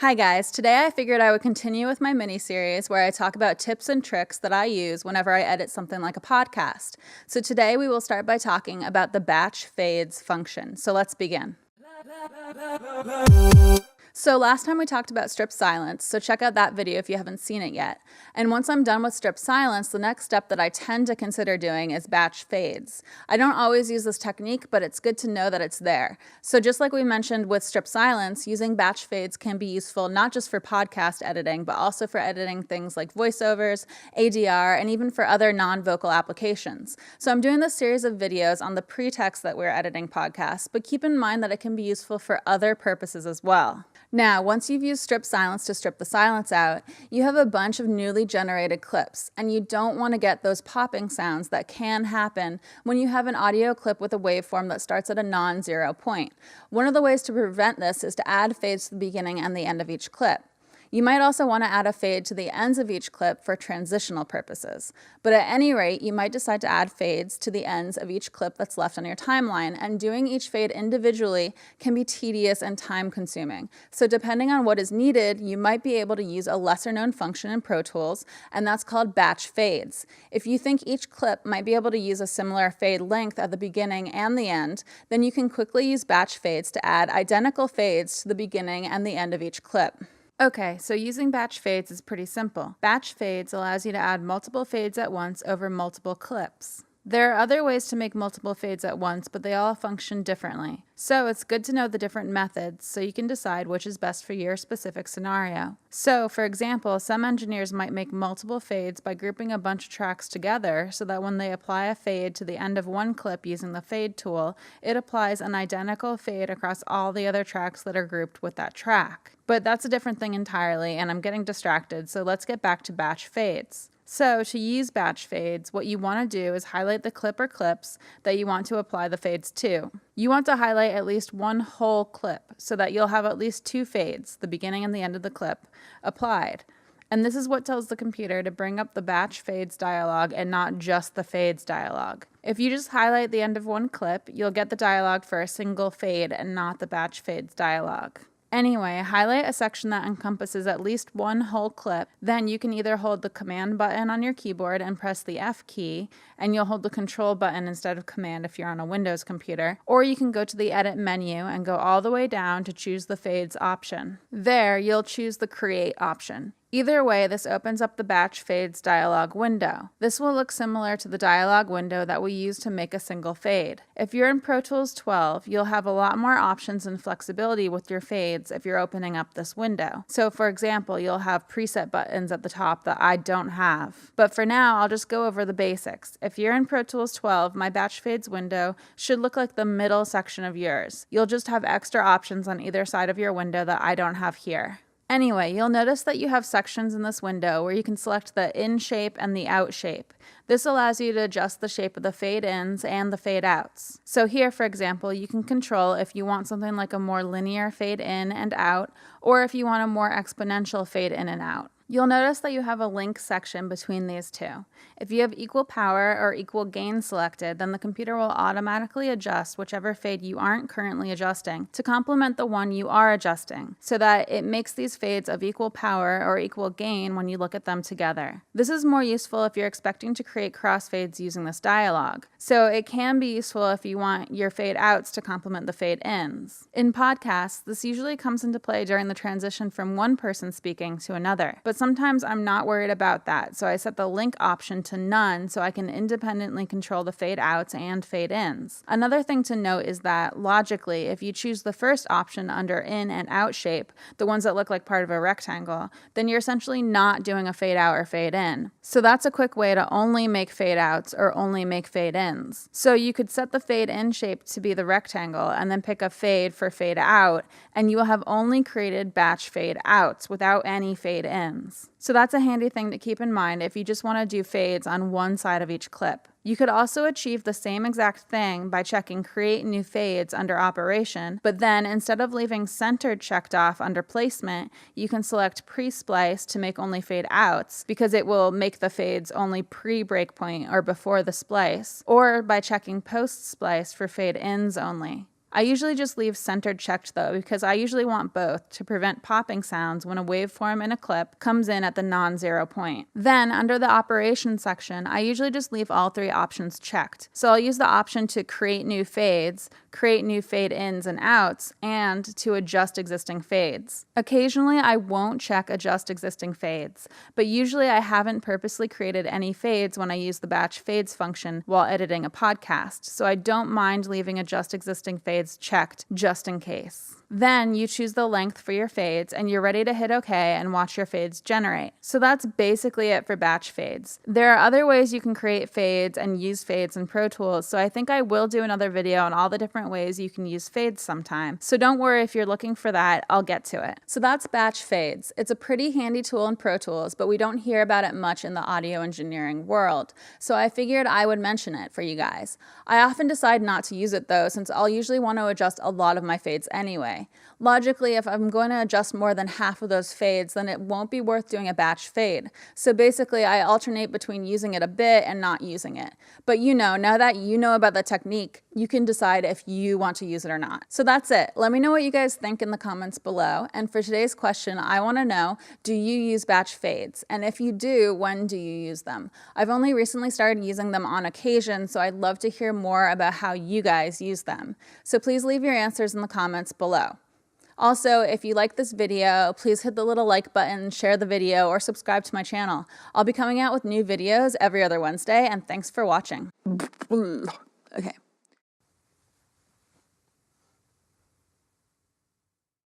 Hi guys, today I figured I would continue with my mini-series where I talk about tips and tricks that I use whenever I edit something like a podcast. So today we will start by talking about the batch fades function. So let's begin. So last time we talked about strip silence, so check out that video if you haven't seen it yet. And once I'm done with strip silence, the next step that I tend to consider doing is batch fades. I don't always use this technique, but it's good to know that it's there. So just like we mentioned with strip silence, using batch fades can be useful not just for podcast editing, but also for editing things like voiceovers, ADR, and even for other non-vocal applications. So I'm doing this series of videos on the pretext that we're editing podcasts, but keep in mind that it can be useful for other purposes as well. Now, once you've used strip silence to strip the silence out, you have a bunch of newly generated clips, and you don't want to get those popping sounds that can happen when you have an audio clip with a waveform that starts at a non-zero point. One of the ways to prevent this is to add fades to the beginning and the end of each clip. You might also want to add a fade to the ends of each clip for transitional purposes. But at any rate, you might decide to add fades to the ends of each clip that's left on your timeline, and doing each fade individually can be tedious and time-consuming. So depending on what is needed, you might be able to use a lesser-known function in Pro Tools, and that's called batch fades. If you think each clip might be able to use a similar fade length at the beginning and the end, then you can quickly use batch fades to add identical fades to the beginning and the end of each clip. Okay, so using batch fades is pretty simple. Batch fades allows you to add multiple fades at once over multiple clips. There are other ways to make multiple fades at once, but they all function differently. So it's good to know the different methods so you can decide which is best for your specific scenario. So, for example, some engineers might make multiple fades by grouping a bunch of tracks together so that when they apply a fade to the end of one clip using the fade tool, it applies an identical fade across all the other tracks that are grouped with that track. But that's a different thing entirely, and I'm getting distracted, so let's get back to batch fades. So to use batch fades, what you want to do is highlight the clip or clips that you want to apply the fades to. You want to highlight at least one whole clip so that you'll have at least two fades, the beginning and the end of the clip, applied. And this is what tells the computer to bring up the batch fades dialog and not just the fades dialog. If you just highlight the end of one clip, you'll get the dialog for a single fade and not the batch fades dialog. Anyway, highlight a section that encompasses at least one whole clip. Then you can either hold the command button on your keyboard and press the F key, and you'll hold the control button instead of command if you're on a Windows computer, or you can go to the edit menu and go all the way down to choose the fades option. There, you'll choose the create option. Either way, this opens up the batch fades dialog window. This will look similar to the dialog window that we use to make a single fade. If you're in Pro Tools 12, you'll have a lot more options and flexibility with your fades if you're opening up this window. So for example, you'll have preset buttons at the top that I don't have. But for now, I'll just go over the basics. If you're in Pro Tools 12, my batch fades window should look like the middle section of yours. You'll just have extra options on either side of your window that I don't have here. Anyway, you'll notice that you have sections in this window where you can select the in shape and the out shape. This allows you to adjust the shape of the fade ins and the fade outs. So here, for example, you can control if you want something like a more linear fade in and out, or if you want a more exponential fade in and out. You'll notice that you have a link section between these two. If you have equal power or equal gain selected, then the computer will automatically adjust whichever fade you aren't currently adjusting to complement the one you are adjusting, so that it makes these fades of equal power or equal gain when you look at them together. This is more useful if you're expecting to create crossfades using this dialog. So it can be useful if you want your fade outs to complement the fade ins. In podcasts, this usually comes into play during the transition from one person speaking to another, but sometimes I'm not worried about that, so I set the link option to none so I can independently control the fade outs and fade ins. Another thing to note is that logically, if you choose the first option under in and out shape, the ones that look like part of a rectangle, then you're essentially not doing a fade out or fade in. So that's a quick way to only make fade outs or only make fade ins. So you could set the fade in shape to be the rectangle and then pick a fade for fade out, and you will have only created batch fade outs without any fade ins. So that's a handy thing to keep in mind if you just want to do fades on one side of each clip. You could also achieve the same exact thing by checking Create New Fades under Operation, but then instead of leaving Centered checked off under Placement, you can select Pre-Splice to make only fade outs, because it will make the fades only pre-breakpoint or before the splice, or by checking Post-Splice for fade ins only. I usually just leave centered checked though, because I usually want both to prevent popping sounds when a waveform in a clip comes in at the non-zero point. Then under the operations section, I usually just leave all three options checked. So I'll use the option to create new fades, create new fade ins and outs, and to adjust existing fades. Occasionally I won't check adjust existing fades, but usually I haven't purposely created any fades when I use the batch fades function while editing a podcast, so I don't mind leaving adjust existing fades checked just in case. Then you choose the length for your fades and you're ready to hit OK and watch your fades generate. So that's basically it for batch fades. There are other ways you can create fades and use fades in Pro Tools, so I think I will do another video on all the different ways you can use fades sometime. So don't worry if you're looking for that, I'll get to it. So that's batch fades. It's a pretty handy tool in Pro Tools, but we don't hear about it much in the audio engineering world. So I figured I would mention it for you guys. I often decide not to use it though, since I'll usually want to adjust a lot of my fades anyway. Logically, if I'm going to adjust more than half of those fades, then it won't be worth doing a batch fade. So basically, I alternate between using it a bit and not using it. But now that you know about the technique, you can decide if you want to use it or not. So that's it. Let me know what you guys think in the comments below. And for today's question, I want to know, do you use batch fades? And if you do, when do you use them? I've only recently started using them on occasion, so I'd love to hear more about how you guys use them. So please leave your answers in the comments below. Also, if you like this video, please hit the little like button, share the video, or subscribe to my channel. I'll be coming out with new videos every other Wednesday, and thanks for watching. Okay.